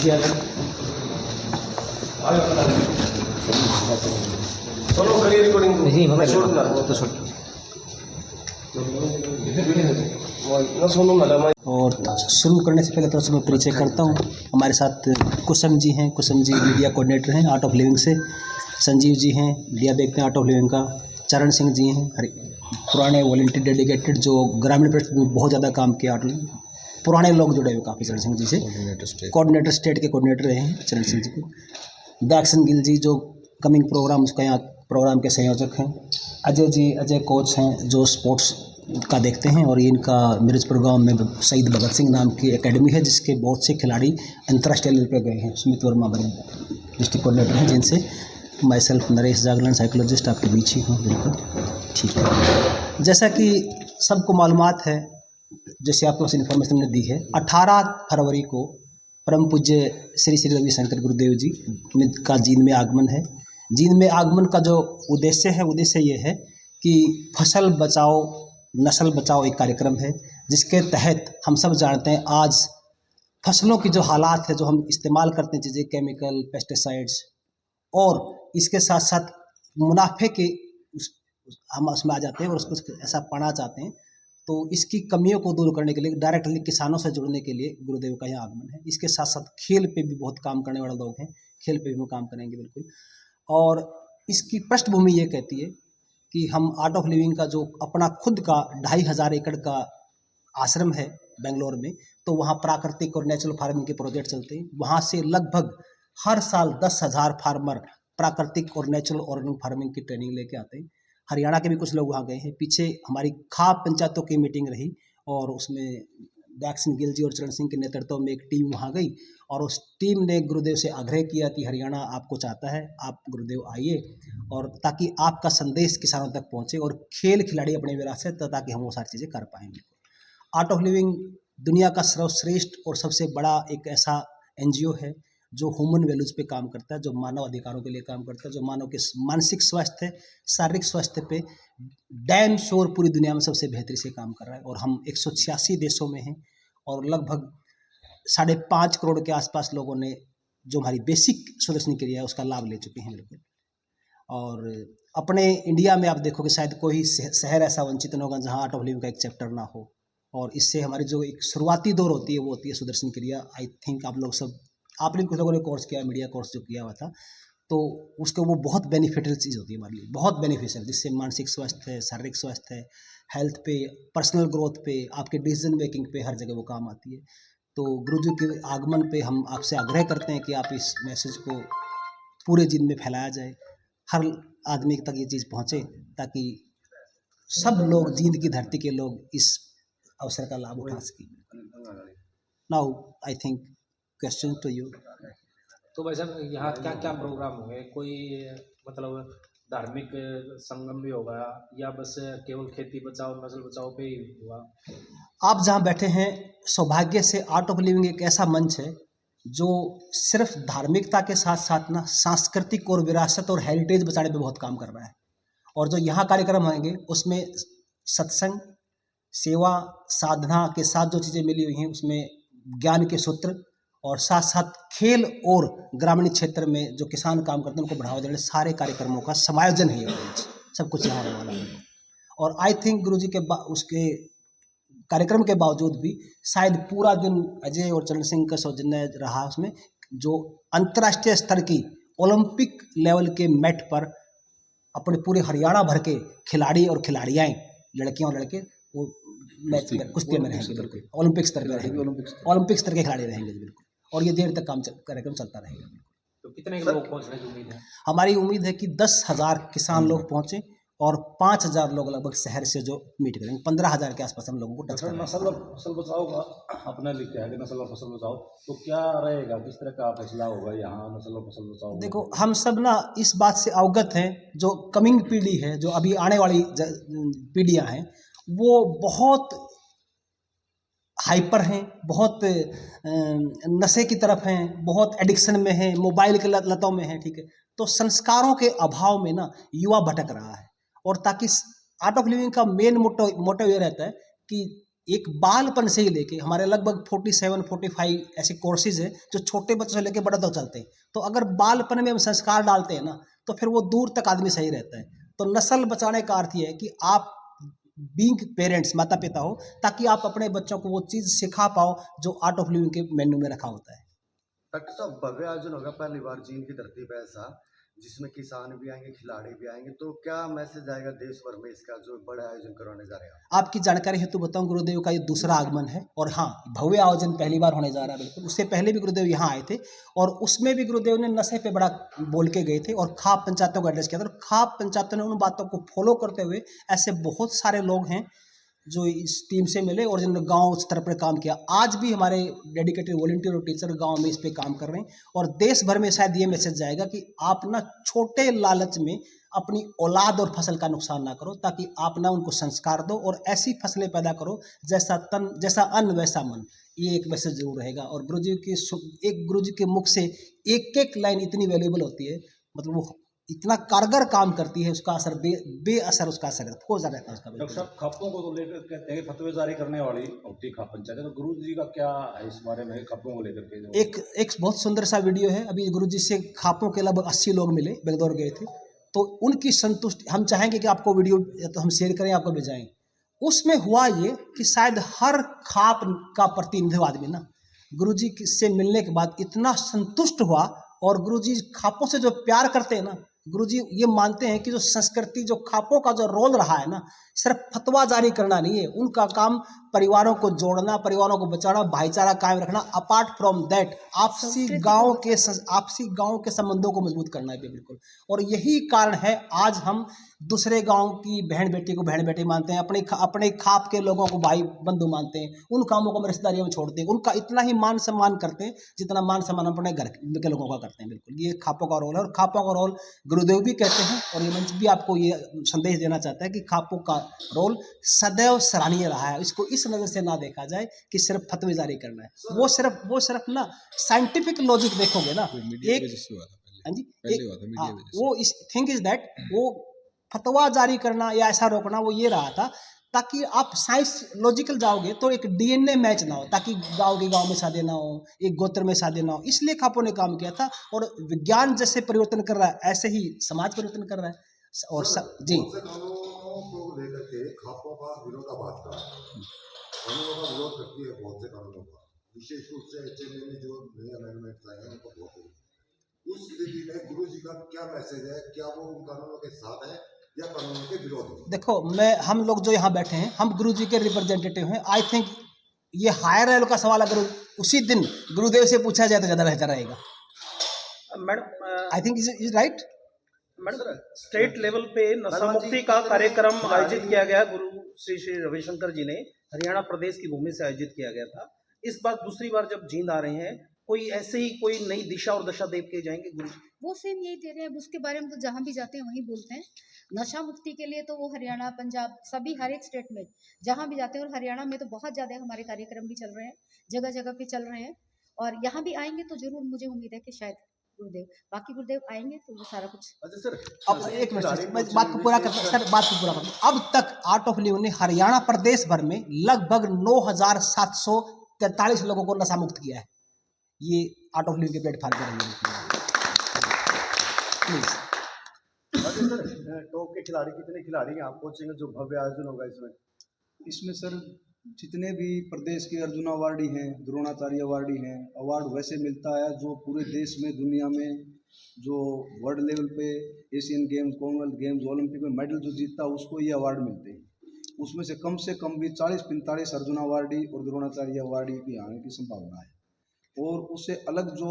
पीछे आ जाओ। सोनो करिए रिकॉर्डिंग नहीं मैं छोड़ दूंगा तो छोड़। ना सोनो ना मैं। और शुरू करने से पहले थोड़ा सा मैं परिचय करता हूँ। हमारे साथ कुसुम जी हैं। कुसुम जी मीडिया कोऑर्डिनेटर हैं आर्ट ऑफ लिविंग से। संजीव जी हैं मीडिया देखते हैं आर्ट ऑफ लिविंग का। चरण सिंह जी हैं पुराने वॉलंटियर डेडिकेटेड जो ग्रामीण परिषद में बहुत ज़्यादा काम किया आर्ट लिविंग। पुराने लोग जुड़े हुए काफ़ी चरण सिंह जी से। कोऑर्डिनेटर स्टेट के कोऑर्डिनेटर रहे हैं चरण सिंह जी को। दैक्सन गिल जी जो कमिंग प्रोग्राम उसका यहाँ प्रोग्राम के संयोजक हैं। अजय जी अजय कोच हैं जो स्पोर्ट्स का देखते हैं और इनका मिर्जपुर गांव में शहीद भगत सिंह नाम की एकेडमी है जिसके बहुत से खिलाड़ी अंतर्राष्ट्रीय लेवल पर गए हैं। सुमित वर्मा बने डिस्ट्रिक्ट कोऑर्डिनेटर हैं जिनसे my self Naresh Jagran psychologist आपके बीच ही हूँ। बिल्कुल ठीक है। जैसा कि सबको मालूमात है जैसे आप लोग से इन्फॉर्मेशन ने दी है 18 फरवरी को परम पूज्य श्री श्री रविशंकर गुरुदेव जी का जींद में आगमन है। जींद में आगमन का जो उद्देश्य ये है कि फसल बचाओ नस्ल बचाओ एक कार्यक्रम है जिसके तहत हम सब जानते हैं आज फसलों की जो हालात है जो हम इस्तेमाल करते हैं चीज़ें केमिकल पेस्टिसाइड्स और इसके साथ साथ मुनाफे के हम उसमें आ जाते हैं और उसको ऐसा पाना चाहते हैं। तो इसकी कमियों को दूर करने के लिए डायरेक्टली किसानों से जुड़ने के लिए गुरुदेव का यहाँ आगमन है। इसके साथ साथ खेल पे भी बहुत काम करने वाले लोग हैं। खेल पे भी हम काम करेंगे बिल्कुल। और इसकी पृष्ठभूमि ये कहती है कि हम आर्ट ऑफ लिविंग का जो अपना खुद का 2500 एकड़ का आश्रम है बेंगलोर में तो वहाँ प्राकृतिक और नेचुरल फार्मिंग के प्रोजेक्ट चलते हैं। वहाँ से लगभग हर साल 10,000 फार्मर प्राकृतिक और नेचुरल ऑर्गेनिक फार्मिंग की ट्रेनिंग लेके आते हैं। हरियाणा के भी कुछ लोग वहाँ गए हैं। पीछे हमारी खाप पंचायतों की मीटिंग रही और उसमें दैक्सन गिल जी और चरण सिंह के नेतृत्व में एक टीम वहाँ गई और उस टीम ने गुरुदेव से आग्रह किया कि हरियाणा आपको चाहता है आप गुरुदेव आइए और ताकि आपका संदेश किसानों तक पहुँचे और खेल खिलाड़ी अपने विरासत ताकि हम वो सारी चीज़ें कर पाएंगे। आर्ट ऑफ लिविंग दुनिया का सर्वश्रेष्ठ और सबसे बड़ा एक ऐसा NGO है जो ह्यूमन वैल्यूज़ पे काम करता है, जो मानव अधिकारों के लिए काम करता है, जो मानव के मानसिक स्वास्थ्य शारीरिक स्वास्थ्य पे डैम श्योर पूरी दुनिया में सबसे बेहतरी से काम कर रहा है। और हम 186 देशों में हैं और लगभग 5.5 करोड़ के आसपास लोगों ने जो हमारी बेसिक सुदर्शन क्रिया है उसका लाभ ले चुके हैं बिल्कुल। और अपने इंडिया में आप देखोगे शायद कोई शहर ऐसा वंचित न होगा जहाँ आर्ट ऑफ लिविंग का एक चैप्टर ना हो। और इससे हमारी जो एक शुरुआती दौर होती है वो होती है सुदर्शन क्रिया। आई थिंक आप लोग सब आपने कुछ लोगों ने कोर्स किया मीडिया कोर्स जो किया हुआ था तो उसको वो बहुत बेनिफिशियल चीज़ होती है हमारे लिए, बहुत बेनिफिशियल, जिससे मानसिक स्वास्थ्य है शारीरिक स्वास्थ्य है हेल्थ पे पर्सनल ग्रोथ पे आपके डिसीजन मेकिंग पे हर जगह वो काम आती है। तो गुरुजी के आगमन पे हम आपसे आग्रह करते हैं कि आप इस मैसेज को पूरे जिन में फैलाया जाए, हर आदमी तक ये चीज़ पहुँचे ताकि सब लोग जींद की धरती के लोग इस अवसर का लाभ उठा सकें। Now I think question to you. तो भाई साहब यहाँ क्या क्या प्रोग्राम होंगे? कोई मतलब धार्मिक संगम भी होगा या बस केवल खेती बचाओ नस्ल बचाओ पे ही हुआ? आप जहाँ बैठे हैं सौभाग्य से आर्ट ऑफ लिविंग एक ऐसा मंच है जो सिर्फ धार्मिकता के साथ साथ ना सांस्कृतिक और विरासत और हेरिटेज बचाने पे बहुत काम कर रहा है। और जो यहाँ कार्यक्रम होंगे उसमें सत्संग सेवा साधना के साथ जो चीज़ें मिली हुई हैं उसमें ज्ञान के सूत्र और साथ साथ खेल और ग्रामीण क्षेत्र में जो किसान काम करते हैं उनको बढ़ावा देने सारे कार्यक्रमों का समायोजन है। सब कुछ यहाँ होने वाला है। और आई थिंक गुरुजी के उसके कार्यक्रम के बावजूद भी शायद पूरा दिन अजय और चरण सिंह का सौजन्य रहा उसमें जो अंतर्राष्ट्रीय स्तर की ओलंपिक लेवल के मैट पर अपने पूरे हरियाणा भर के खिलाड़ी और खिलाड़ियाँ लड़कियाँ और लड़के वो मैच कुश्ती में रहेंगे बिल्कुल। ओलंपिक स्तर पर रहेंगे, ओलंपिक स्तर के खिलाड़ी रहेंगे बिल्कुल। और ये देर तक कार्यक्रम चलता रहेगा। तो कितने लोग पहुंचने की उम्मीद है? हमारी उम्मीद है कि 10,000 किसान लोग पहुंचे और 5,000 लोग लगभग शहर से जो मीट करेंगे। 15,000 के आसपास हम लोगों को टच करेंगे। नस्ल और फसल बचाओ का अपने लिखा है कि नस्ल और फसल बचाओ, तो क्या रहेगा, किस तरह का फैसला होगा यहाँ नस्ल और फसल बचाओ? देखो हम सब ना इस बात से अवगत हैं जो कमिंग पीढ़ी है जो अभी आने वाली पीढ़ियाँ हैं वो बहुत हाइपर हैं, बहुत नशे की तरफ हैं, बहुत एडिक्शन में हैं, मोबाइल के लतों में हैं। ठीक है, तो संस्कारों के अभाव में ना युवा भटक रहा है। और ताकि आर्ट ऑफ लिविंग का मेन मोटो ये रहता है कि एक बालपन से ही लेके हमारे लगभग 47-45 ऐसे कोर्सेज हैं जो छोटे बच्चों से लेके बड़े तक चलते हैं। तो अगर बालपन में हम संस्कार डालते हैं ना, तो फिर वो दूर तक आदमी सही रहता है। तो नस्ल बचाने का अर्थ ये है कि आप बीइंग पेरेंट्स, माता पिता हो, ताकि आप अपने बच्चों को वो चीज़ सिखा पाओ जो आर्ट ऑफ लिविंग के मेन्यू में रखा होता है। डॉक्टर साहब, भव्य आयोजन होगा पहली बार जींद की धरती पर ऐसा, जिसमें किसान भी आएंगे, खिलाड़ी भी आएंगे, तो क्या मैसेज आएगा देश भर में इसका जो बड़ा आयोजन करवाने जा रहे हैं आप? आपकी जानकारी हेतु बताऊं, गुरुदेव का ये दूसरा आगमन है और हाँ, भव्य आयोजन पहली बार होने जा रहा है। बिल्कुल, उससे पहले भी गुरुदेव यहाँ आए थे और उसमें भी गुरुदेव ने नशे पे बड़ा बोल के गए थे और खाप पंचायतों को एड्रेस किया था। और खाप पंचायतों ने उन बातों को फॉलो करते हुए ऐसे बहुत सारे लोग हैं जो इस टीम से मिले और जिन्होंने गांव स्तर पर काम किया। आज भी हमारे डेडिकेटेड वॉलंटियर और टीचर गांव में इस पे काम कर रहे हैं और देश भर में शायद ये मैसेज जाएगा कि आप ना छोटे लालच में अपनी औलाद और फसल का नुकसान ना करो, ताकि आप ना उनको संस्कार दो और ऐसी फसलें पैदा करो जैसा अन्न वैसा मन। ये एक मैसेज जरूर रहेगा। और गुरुजी के मुख से एक एक लाइन इतनी वैल्यूएबल होती है, मतलब वो इतना कारगर काम करती है, उसका असर बेअसर उसका असर हो जाता है उसका। डॉक्टर साहब, खापों को तो लेकर कहते हैं फतवे जारी करने वाली होती खाप पंचायत, तो गुरु जी का क्या है इस बारे में, खापों को लेकर के? एक बहुत सुंदर सा वीडियो है। अभी गुरुजी से खापों के लगभग 80 लोग मिले, बेगदौर गए थे, तो उनकी संतुष्टि हम चाहेंगे कि आपको वीडियो तो हम शेयर करें, आपको भेजाएं। उसमें हुआ ये कि शायद हर खाप का प्रतिनिधि आदमी ना गुरुजी से मिलने के बाद इतना संतुष्ट हुआ। और गुरुजी खापों से जो प्यार करते हैं ना, गुरुजी ये मानते हैं कि जो संस्कृति, जो खापों का जो रोल रहा है ना, सिर्फ फतवा जारी करना नहीं है, उनका काम परिवारों को जोड़ना, परिवारों को बचाना, भाईचारा कायम रखना, अपार्ट फ्रॉम दैट आपसी गांव के संबंधों को मजबूत करना है। बिल्कुल। और यही कारण है आज हम दूसरे गांव की बहन बेटी को बहन बेटी मानते हैं, अपने खाप के लोगों को भाई बंधु मानते हैं, उन कामों को हम रिश्तेदारियों में छोड़ते हैं, उनका इतना ही मान सम्मान करते हैं जितना मान सम्मान अपने घर के लोगों का करते हैं। बिल्कुल, ये खापों का रोल है और खापों का रोल गुरुदेव भी कहते हैं और ये मंच भी आपको ये संदेश देना चाहता है कि खापों का रोल सदैव सराहनीय रहा है। इसको इस नज़र से ना देखा जाए कि सिर्फ फतवे जारी करना है। वो सिर्फ ना साइंटिफिक लॉजिक देखोगे ना, वो इस थिंग इज दैट वो फतवा जारी करना या ऐसा रोकना वो ये रहा था ताकि आप साइंस लॉजिकल जाओगे तो एक डीएनए मैच ना हो, ताकि गांव के गांव में शादी ना हो, एक गोत्र में शादी ना हो। इसलिए खापों ने काम किया था और विज्ञान जैसे परिवर्तन कर रहा है ऐसे ही समाज परिवर्तन कर रहा है। और जी को लेकर के खापों का विरोधाभास का कानूनों का विरोध करती है, बहुत से कानूनों का, विशेष रूप से एचएमए में जो नए अमेंडमेंट आए हैं उनको बहुत। उस स्थिति में गुरु जी का क्या मैसेज है? क्या वो उन कानूनों के साथ है या कानूनों के विरोध में? देखो, हम लोग जो यहाँ बैठे हैं, हम गुरु जी के रिप्रेजेंटेटिव हैं। आई थिंक ये हायर लेवल का सवाल अगर उसी दिन गुरुदेव से पूछा जाए तो ज़्यादा बेहतर रहेगा। Madam, I think is right. Madam, state level पे नशा मुक्ति का कार्यक्रम आयोजित किया गया, गुरु श्री श्री रविशंकर जी ने हरियाणा प्रदेश की भूमि से आयोजित किया गया था। इस बार दूसरी बार जब जींद आ रहे हैं, कोई ऐसे ही कोई नई दिशा और दशा दे के जाएंगे गुरु? वो सेम यही दे रहे हैं। उसके बारे में तो जहाँ भी जाते हैं वहीं बोलते हैं। नशा मुक्ति के लिए तो वो हरियाणा, पंजाब, सभी हर एक स्टेट में जहाँ भी जाते हैं, और हरियाणा में तो बहुत ज़्यादा हमारे कार्यक्रम भी चल रहे हैं, जगह जगह पे चल रहे हैं, और यहाँ भी आएंगे तो जरूर मुझे उम्मीद है कि शायद बाकी गुरुदेव आएंगे तो वो सारा कुछ। अच्छा सर, अब एक मिनट बात को पूरा करता सर, बात को पूरा करता। अब तक आर्ट ऑफ लिविंग ने हरियाणा प्रदेश भर में लगभग 9,743 लोगों को नशा मुक्त किया है। ये आर्ट ऑफ लिविंग के प्लेटफॉर्म पर प्लीज। सर, टॉप के खिलाड़ी कितने खिलाड़ी हैं आप कोचिंग जो भव्य आयोजन होगा इसमें? इसमें सर जितने भी प्रदेश के अर्जुन अवार्डी हैं, द्रोणाचार्य अवार्डी हैं, अवार्ड वैसे मिलता है जो पूरे देश में, दुनिया में जो वर्ल्ड लेवल पे Asian games, Commonwealth games, Olympic में मेडल जो जीतता है उसको ये अवार्ड मिलते हैं। उसमें से कम भी 40-45 अर्जुन अवार्डी और द्रोणाचार्य अवार्डी की आने की संभावना है। और उससे अलग जो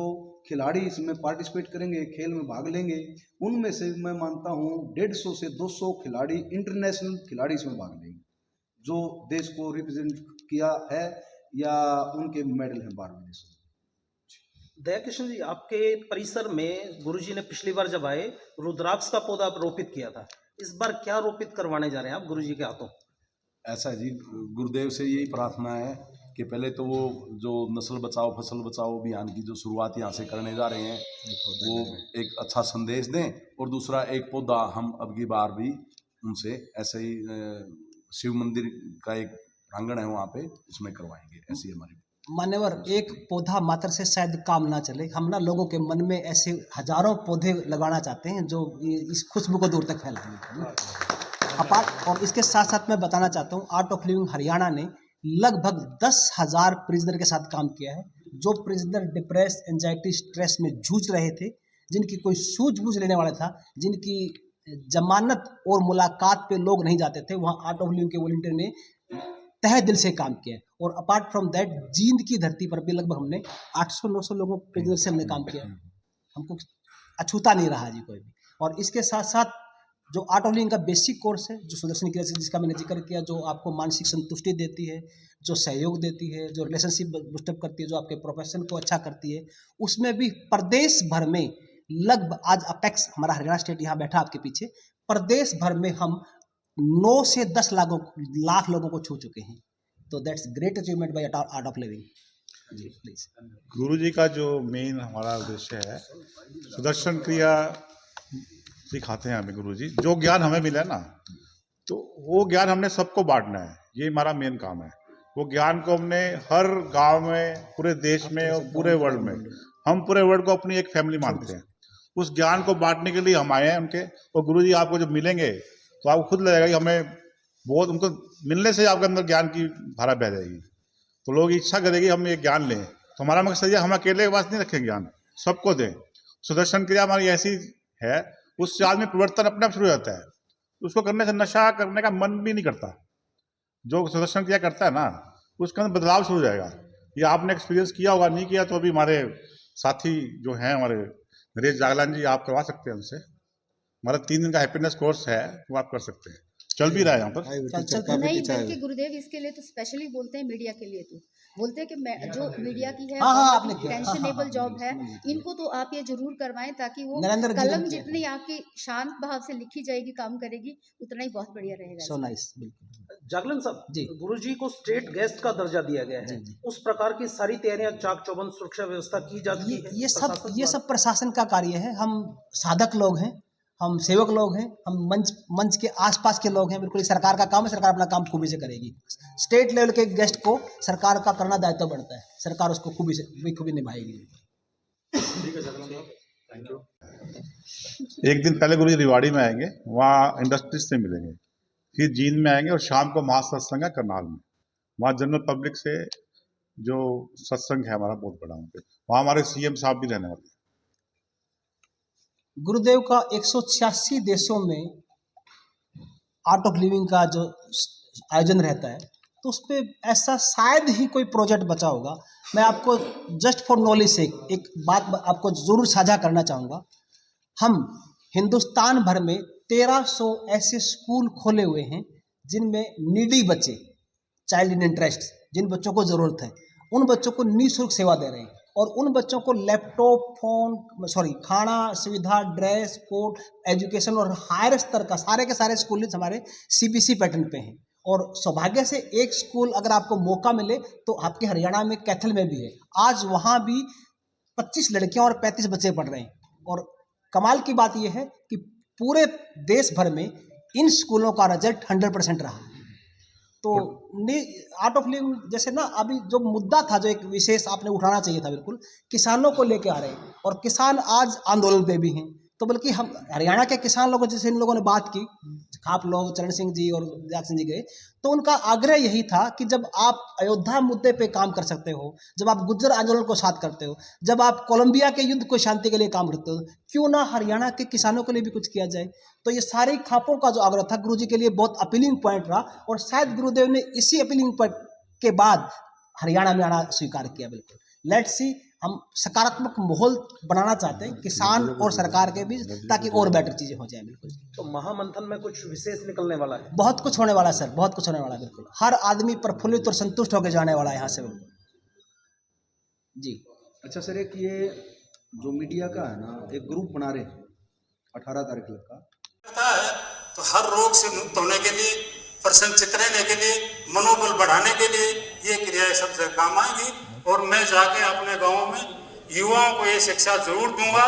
खिलाड़ी इसमें पार्टिसिपेट करेंगे, खेल में भाग लेंगे, उनमें से मैं मानता हूँ 150 से 200 खिलाड़ी, इंटरनेशनल खिलाड़ी इसमें भाग लेंगे जो देश को रिप्रेजेंट किया है या उनके मेडल हैं 12 देशों। दया कृष्ण जी, आपके परिसर में गुरुजी ने पिछली बार जब आए रुद्राक्ष का पौधा रोपित किया था, इस बार क्या रोपित करवाने जा रहे हैं आप गुरुजी के हाथों? ऐसा है जी, गुरुदेव से यही प्रार्थना है कि पहले तो वो जो नस्ल बचाओ फसल बचाओ अभियान की जो शुरुआत यहाँ से करने जा रहे हैं वो एक अच्छा संदेश दें, और दूसरा एक पौधा हम अब की बार भी उनसे ऐसे ही शिव मंदिर का एक प्रांगण है वहाँ पे उसमें करवाएंगे, ऐसी हमारी। मान्यवर, एक पौधा मात्र से शायद काम ना चले, हम ना लोगों के मन में ऐसे हजारों पौधे लगाना चाहते हैं जो इस खुशबू को दूर तक फैलाएंगे। अपार्ट और इसके साथ साथ मैं बताना चाहता हूँ, आर्ट ऑफ लिविंग हरियाणा ने लगभग 10,000 प्रिजनर के साथ काम किया है, जो प्रिजनर डिप्रेस, एंजाइटी, स्ट्रेस में जूझ रहे थे, जिनकी कोई सूझबूझ लेने वाला था, जिनकी जमानत और मुलाकात पे लोग नहीं जाते थे, वहाँ आर्ट ऑफ लिविंग के वॉलंटियर ने तहे दिल से काम किया है। और अपार्ट फ्रॉम दैट जींद की धरती पर भी लगभग हमने 800-900 लोगों प्रिजनर से हमने काम किया, हमको अछूता नहीं रहा जी कोई भी। और इसके साथ साथ जो आर्ट ऑफ लिविंग का बेसिक कोर्स है, जो सुदर्शन क्रिया से जिसका मैंने जिक्र किया, जो आपको मानसिक संतुष्टि देती है, जो सहयोग देती है, जो रिलेशनशिप बूस्टअप करती है, जो आपके प्रोफेशन को अच्छा करती है, उसमें भी प्रदेश भर में लगभग आज अपेक्स हमारा हरियाणा स्टेट यहाँ बैठा आपके पीछे, प्रदेश भर में हम 9 से 10 लाख लोगों को छू चुके हैं। तो that's great achievement by art of living. जी प्लीज। गुरु जी का जो मेन हमारा उद्देश्य है, सुदर्शन क्रिया सिखाते हैं हमें गुरु जी। जो ज्ञान हमें मिला है ना, तो वो ज्ञान हमने सबको बांटना है, ये हमारा मेन काम है। वो ज्ञान को हमने हर गांव में, पूरे देश में और पूरे वर्ल्ड में, हम पूरे वर्ल्ड को अपनी एक फैमिली मानते हैं। उस ज्ञान को बांटने के लिए हम आए हैं उनके। और गुरु जी आपको जब मिलेंगे तो आपको खुद लगेगा कि हमें बहुत, उनको मिलने से आपके अंदर ज्ञान की धारा बह जाएगी। तो लोग इच्छा करेगी हम ये ज्ञान लें। तो हमारा मकसद है हम अकेले के पास नहीं रखें ज्ञान, सबको दें। सुदर्शन क्रिया हमारी ऐसी है, उससे आदमी परिवर्तन अपने आप शुरू हो जाता है। उसको करने से नशा करने का मन भी नहीं करता। जो सुदर्शन क्रिया करता है ना, उसके अंदर बदलाव शुरू हो जाएगा। ये आपने एक्सपीरियंस किया होगा, नहीं किया तो अभी हमारे साथी जो हैं, हमारे नरेश जागलान जी, आप करवा सकते हैं उनसे। हमारा 3 दिन का हैप्पीनेस कोर्स है, वो आप कर सकते हैं, चल भी रहा है यहाँ पर। नहीं, बल्कि गुरुदेव इसके लिए तो स्पेशली बोलते हैं, मीडिया के लिए तो बोलते हैं कि जो मीडिया की है टेंशनेबल जॉब है, इनको तो आप ये जरूर करवाएं, ताकि वो कलम जितनी आपकी शांत भाव से लिखी जाएगी, काम करेगी, उतना ही बहुत बढ़िया रहेगा। So nice. जागलन साहब जी, गुरुजी को स्टेट गेस्ट का दर्जा दिया गया है, उस प्रकार की सारी तैयारियां चाक चौबंद सुरक्षा व्यवस्था की जाती है। ये सब प्रशासन का कार्य है। हम साधक लोग हैं, हम सेवक लोग हैं, हम मंच के आसपास के लोग हैं। बिल्कुल सरकार का काम है, सरकार अपना काम खूबी से करेगी। स्टेट लेवल के गेस्ट को सरकार का करना दायित्व बढ़ता है, सरकार उसको खूबी निभाएगी। ठीक है जागलन, थैंक यू। एक दिन पहले गुरु जी रिवाड़ी में आएंगे, वहाँ इंडस्ट्रीज से मिलेंगे, फिर जींद में आएंगे और शाम को महासत्संग है करनाल में। वहाँ जनरल पब्लिक से जो सत्संग है हमारा बहुत बड़ा, वहाँ हमारे सीएम साहब भी रहने वाले हैं। गुरुदेव का 186 देशों में आर्ट ऑफ लिविंग का जो आयोजन रहता है, तो उस पर ऐसा शायद ही कोई प्रोजेक्ट बचा होगा। मैं आपको जस्ट फॉर नॉलेज से एक बात आपको ज़रूर साझा करना चाहूँगा। हम हिंदुस्तान भर में 1300 ऐसे स्कूल खोले हुए हैं जिनमें नीडी बच्चे, चाइल्ड इन इंटरेस्ट, जिन बच्चों को ज़रूरत है, उन बच्चों को निःशुल्क सेवा दे रहे हैं। और उन बच्चों को लैपटॉप, खाना सुविधा, ड्रेस कोड, एजुकेशन और हायर स्तर का सारे के सारे स्कूल हमारे सीबीएसई पैटर्न पे हैं। और सौभाग्य से एक स्कूल अगर आपको मौका मिले तो आपके हरियाणा में कैथल में भी है। आज वहाँ भी 25 लड़कियां और 35 बच्चे पढ़ रहे हैं। और कमाल की बात यह है कि पूरे देश भर में इन स्कूलों का रिजल्ट 100% रहा। तो आर्ट ऑफ लिविंग जैसे ना, अभी जो मुद्दा था, जो एक विशेष आपने उठाना चाहिए था, बिल्कुल किसानों को लेके आ रहे हैं। और किसान आज आंदोलन पे भी हैं। तो बल्कि हम हरियाणा के किसान लोगों जैसे इन लोगों ने बात की, आप लोग चरण सिंह जी और जाग सिंह जी गए, तो उनका आग्रह यही था कि जब आप अयोध्या मुद्दे पे काम कर सकते हो, जब आप गुज्जर आंदोलन को साथ करते हो, जब आप कोलंबिया के युद्ध को शांति के लिए काम करते हो, क्यों ना हरियाणा के किसानों के लिए भी कुछ किया जाए। तो ये सारे खापों का जो आग्रह था गुरुजी के लिए बहुत अपीलिंग पॉइंट रहा। और शायद गुरुदेव ने इसी अपीलिंग पॉइंट के बाद हरियाणा में आना स्वीकार किया। बिल्कुल लेट्स सी, हम सकारात्मक माहौल बनाना चाहते हैं किसान और सरकार के बीच, ताकि और बेटर चीजें हो जाए। बिल्कुल। तो महामंथन में कुछ विशेष निकलने वाला है? बहुत कुछ होने वाला है सर, बहुत कुछ होने वाला है। बिल्कुल हर आदमी प्रफुल्लित और संतुष्ट होकर जाने वाला है यहाँ से। बिल्कुल जी। अच्छा सर, एक ये जो मीडिया का है ना, एक ग्रुप बना रहे 18 तारीख का, तो हर रोग से मुक्त होने के लिए, प्रसन्नचित्त रहने के लिए, मनोबल बढ़ाने के लिए ये क्रियाएं सबसे काम आएंगी। और मैं जाके अपने गाँव में युवाओं को ये शिक्षा जरूर दूंगा।